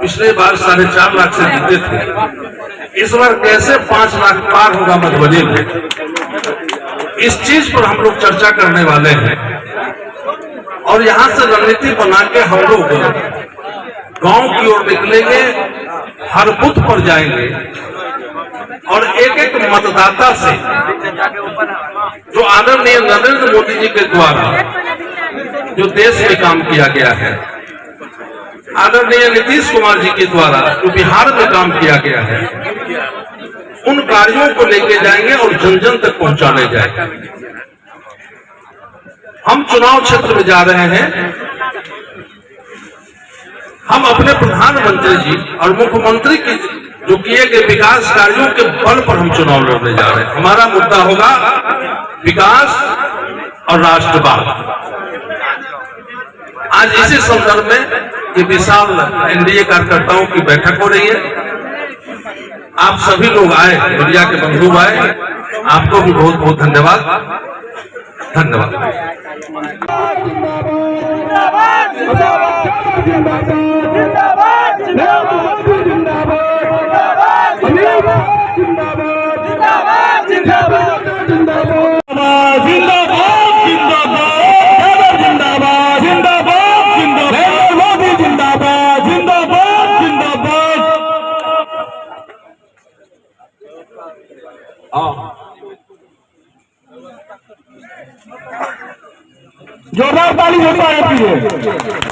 पिछले बार 4.5 लाख से जीते थे, इस बार कैसे 5 लाख पार होगा मधुबनी में, इस चीज पर हम लोग चर्चा करने वाले हैं। और यहाँ से रणनीति बना के हम लोग गांव की ओर निकलेंगे, हर बूथ पर जाएंगे और एक एक मतदाता से जो आदरणीय नरेंद्र मोदी जी के द्वारा जो देश में काम किया गया है, आदरणीय नीतीश कुमार जी के द्वारा जो बिहार में काम किया गया है, उन कार्यों को लेके जाएंगे और जन जन तक पहुंचाने जाएंगे। हम चुनाव क्षेत्र में जा रहे हैं, हम अपने प्रधानमंत्री जी और मुख्यमंत्री की जो किए गए विकास कार्यों के बल पर हम चुनाव लड़ने जा रहे हैं। हमारा मुद्दा होगा विकास और राष्ट्रवाद। आज इसी संदर्भ में ये विशाल एनडीए कार्यकर्ताओं की बैठक हो रही है। आप सभी लोग आए, मीडिया के बंधु आए, आपको भी बहुत बहुत धन्यवाद। जोरदार ताली होता है।